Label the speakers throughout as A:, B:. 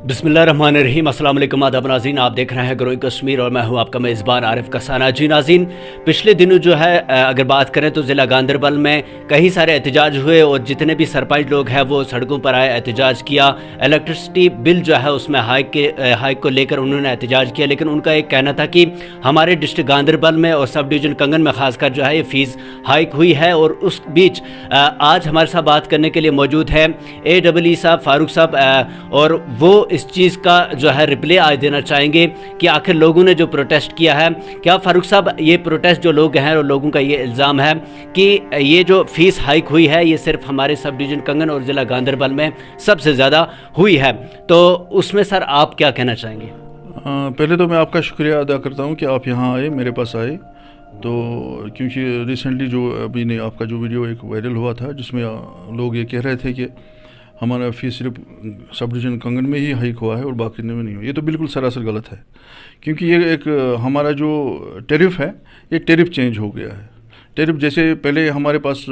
A: بسم اللہ الرحمن الرحیم۔ السلام علیکم، آداب ناظرین، آپ دیکھ رہے ہیں گروئنگ کشمیر اور میں ہوں آپ کا میزبان عارف کسانہ۔ جی ناظرین، پچھلے دنوں جو ہے اگر بات کریں تو ضلع گاندربل میں کئی سارے احتجاج ہوئے اور جتنے بھی سرپنچ لوگ ہیں وہ سڑکوں پر آئے، احتجاج کیا۔ الیکٹرسٹی بل جو ہے اس میں ہائیک کو لے کر انہوں نے احتجاج کیا، لیکن ان کا ایک کہنا تھا کہ ہمارے ڈسٹرکٹ گاندربل میں اور سب ڈویژن کنگن میں خاص کر جو ہے یہ فیس ہائیک ہوئی ہے۔ اور اس بیچ آج ہمارے ساتھ بات کرنے کے لیے موجود ہے AEE صاحب، فاروق صاحب، اور وہ اس چیز کا جو ہے رپلے آج دینا چاہیں گے کہ آخر لوگوں نے جو پروٹیسٹ کیا ہے، کیا فاروق صاحب یہ پروٹیسٹ جو لوگ ہیں اور لوگوں کا یہ الزام ہے کہ یہ جو فیس ہائیک ہوئی ہے یہ صرف ہمارے سب ڈویژن کنگن اور ضلع گاندربل میں سب سے زیادہ ہوئی ہے، تو اس میں سر آپ کیا کہنا چاہیں گے؟
B: پہلے تو میں آپ کا شکریہ ادا کرتا ہوں کہ آپ یہاں آئے، میرے پاس آئے، تو کیونکہ ریسنٹلی جو ابھی نے آپ کا جو ویڈیو ایک وائرل ہوا تھا جس میں لوگ یہ کہہ رہے تھے کہ ہمارا فیس صرف سب ڈویژن کنگن میں ہی ہائیک ہوا ہے اور باقی میں نہیں ہوا، یہ تو بالکل سراسر غلط ہے، کیونکہ یہ ایک ہمارا جو ٹیرف ہے یہ ٹیرف چینج ہو گیا ہے۔ ٹیرف جیسے پہلے ہمارے پاس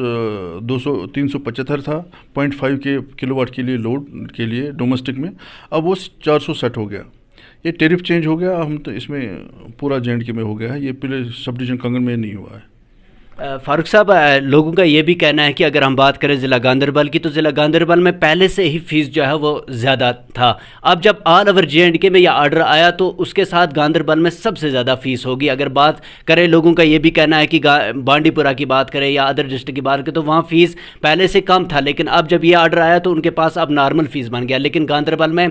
B: 375 تھا 0.5 کے کلو واٹ کے لیے لوڈ کے لیے ڈومیسٹک میں، اب وہ 460 ہو گیا۔ یہ ٹیرف چینج ہو گیا، ہم تو اس میں پورا JNK میں ہو گیا ہے، یہ پہلے سب ڈویژن کنگن میں نہیں ہوا ہے۔
A: فاروق صاحب، لوگوں کا یہ بھی کہنا ہے کہ اگر ہم بات کریں ضلع گاندربل کی تو ضلع گاندربل میں پہلے سے ہی فیس جو ہے وہ زیادہ تھا، اب جب آل اوور JNK میں یہ آرڈر آیا تو اس کے ساتھ گاندربل میں سب سے زیادہ فیس ہوگی۔ اگر بات کریں، لوگوں کا یہ بھی کہنا ہے کہ بانڈی پورہ کی بات کریں یا ادر ڈسٹرکٹ کی بات کریں تو وہاں فیس پہلے سے کم تھا، لیکن اب جب یہ آرڈر آیا تو ان کے پاس اب نارمل فیس بن گیا، لیکن گاندربل میں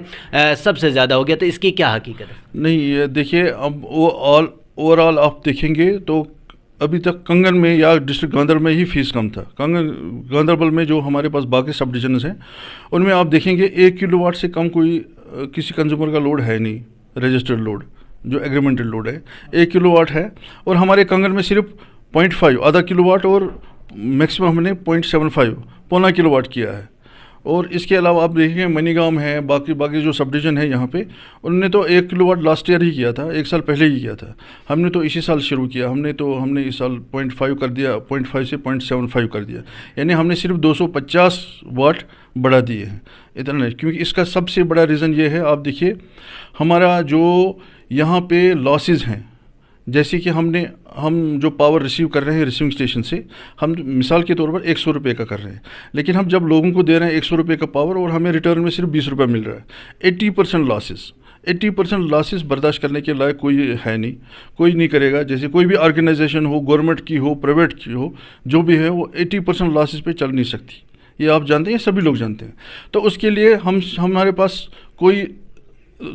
A: سب سے زیادہ ہو گیا، تو اس کی کیا حقیقت ہے؟
B: نہیں، یہ دیکھیے، اب وہ اوور آل آپ دیکھیں گے تو ابھی تک کنگن میں یا ڈسٹرکٹ گاندربل میں ہی فیس کم تھا۔ گاندربل میں جو ہمارے پاس باقی سب ڈویژنز ہیں ان میں آپ دیکھیں گے 1 کلو واٹ سے کم کوئی کسی کنزیومر کا لوڈ ہے نہیں، رجسٹرڈ لوڈ جو ایگریمنٹڈ لوڈ ہے 1 کلو واٹ ہے، اور ہمارے کنگن میں صرف 0.5 آدھا کلو واٹ اور میکسیمم ہم نے 0.75 پونا کلو واٹ کیا ہے۔ اور اس کے علاوہ آپ دیکھیں گے منی گام ہے، باقی جو سب ڈویژن ہے یہاں پہ انہوں نے تو 1 کلو واٹ لاسٹ ایئر ہی کیا تھا، 1 سال پہلے ہی کیا تھا، ہم نے تو اسی سال شروع کیا، ہم نے اس سال 0.5 کر دیا، 0.5 سے 0.75 کر دیا، یعنی ہم نے صرف 250 واٹ بڑھا دیے ہیں، اتنا نہیں۔ کیونکہ اس کا سب سے بڑا ریزن یہ ہے، آپ دیکھیے ہمارا جو یہاں پہ لاسز ہیں، جیسے کہ ہم جو پاور ریسیو کر رہے ہیں ریسیونگ اسٹیشن سے، ہم مثال کے طور پر 100 روپے کا کر رہے ہیں، لیکن ہم جب لوگوں کو دے رہے ہیں 100 روپے کا پاور اور ہمیں ریٹرن میں صرف 20 روپے مل رہا ہے، 80% لاسز برداشت کرنے کے لائق کوئی ہے نہیں، کوئی نہیں کرے گا۔ جیسے کوئی بھی آرگنائزیشن ہو، گورنمنٹ کی ہو، پرائیویٹ کی ہو، جو بھی ہے وہ 80% لاسز پہ چل نہیں سکتی، یہ آپ جانتے ہیں، سبھی لوگ جانتے ہیں۔ تو اس کے لیے ہمارے پاس کوئی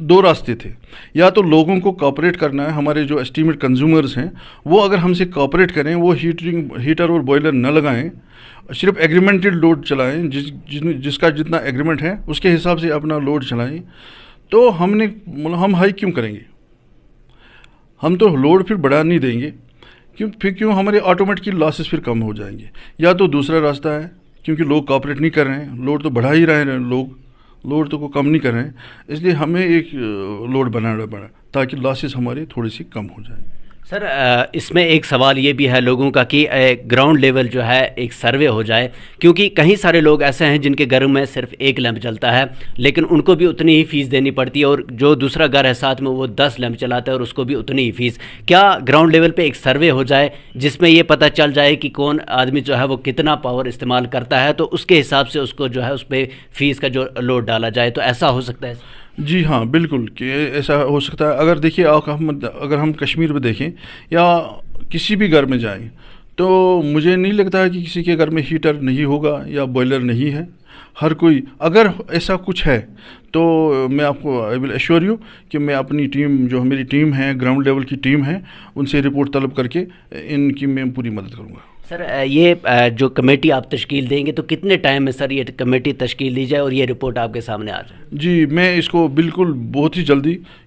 B: 2 راستے تھے، یا تو لوگوں کو کوآپریٹ کرنا ہے، ہمارے جو اسٹیمیٹ کنزیومرز ہیں وہ اگر ہم سے کوآپریٹ کریں، وہ ہیٹر اور بوائلر نہ لگائیں، صرف ایگریمنٹڈ لوڈ چلائیں، جس کا جتنا ایگریمنٹ ہے اس کے حساب سے اپنا لوڈ چلائیں، تو ہم ہائی کیوں کریں گے؟ ہم تو لوڈ پھر بڑھا نہیں دیں گے، کیوں ہمارے آٹومیٹکلی لاسز پھر کم ہو جائیں گے۔ یا تو دوسرا راستہ ہے، کیونکہ لوگ کوآپریٹ نہیں کر رہے ہیں، لوڈ تو بڑھا ہی رہے ہیں، لوڈ تو کو کم نہیں کر رہے ہیں، اس لیے ہمیں ایک لوڈ بنانا پڑا تاکہ لاسز ہمارے تھوڑی سی کم ہو جائیں۔
A: سر، اس میں ایک سوال یہ بھی ہے لوگوں کا کہ گراؤنڈ لیول جو ہے ایک سروے ہو جائے، کیونکہ کئی سارے لوگ ایسے ہیں جن کے گھر میں صرف 1 لیمپ چلتا ہے لیکن ان کو بھی اتنی ہی فیس دینی پڑتی ہے، اور جو دوسرا گھر ہے ساتھ میں وہ 10 لیمپ چلاتا ہے اور اس کو بھی اتنی ہی فیس۔ کیا گراؤنڈ لیول پہ ایک سروے ہو جائے جس میں یہ پتہ چل جائے کہ کون آدمی جو ہے وہ کتنا پاور استعمال کرتا ہے، تو اس کے حساب سے اس کو جو ہے اس پہ فیس کا جو لوڈ ڈالا جائے، تو ایسا ہو سکتا ہے؟
B: جی ہاں، بالکل کہ ایسا ہو سکتا ہے۔ اگر دیکھیے اگر ہم کشمیر میں دیکھیں یا کسی بھی گھر میں جائیں تو مجھے نہیں لگتا ہے کہ کسی کے گھر میں ہیٹر نہیں ہوگا یا بوائلر نہیں ہے، ہر کوئی، اگر ایسا کچھ ہے تو میں آپ کو آئی ول ایشور یو کہ میں اپنی ٹیم، جو میری ٹیم ہے، گراؤنڈ لیول کی ٹیم ہے، ان سے رپورٹ طلب کر کے ان کی میں پوری مدد کروں گا۔
A: سر، یہ جو کمیٹی آپ تشکیل دیں گے تو کتنے ٹائم میں سر یہ کمیٹی تشکیل دی جائے اور یہ رپورٹ آپ کے سامنے آ جائے؟
B: جی، میں اس کو بالکل بہت ہی جلدی،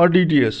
B: RDDS,